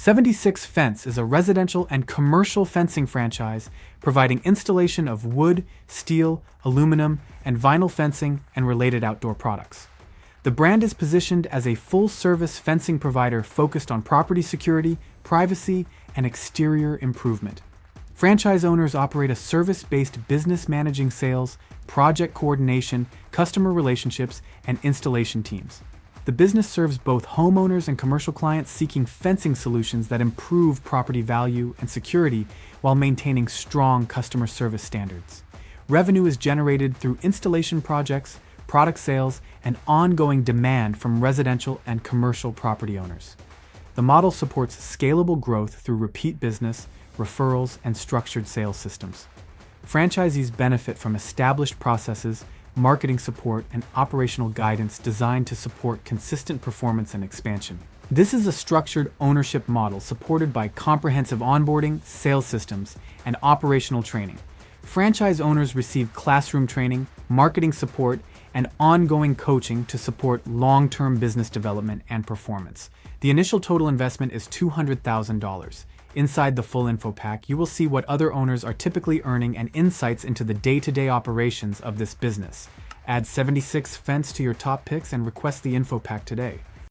76Fence is a residential and commercial fencing franchise providing installation of wood, steel, aluminum, and vinyl fencing and related outdoor products. The brand is positioned as a full-service fencing provider focused on property security, privacy, and exterior improvement. Franchise owners operate a service-based business managing sales, project coordination, customer relationships, and installation teams. The business serves both homeowners and commercial clients seeking fencing solutions that improve property value and security while maintaining strong customer service standards. Revenue is generated through installation projects, product sales, and ongoing demand from residential and commercial property owners. The model supports scalable growth through repeat business, referrals, and structured sales systems. Franchisees benefit from established processes, marketing support, and operational guidance designed to support consistent performance and expansion. This is a structured ownership model supported by comprehensive onboarding, sales systems, and operational training. Franchise owners receive classroom training, marketing support, and ongoing coaching to support long-term business development and performance. The initial total investment is $200,000. Inside the full info pack, you will see what other owners are typically earning and insights into the day-to-day operations of this business. Add 76Fence to your top picks and request the info pack today.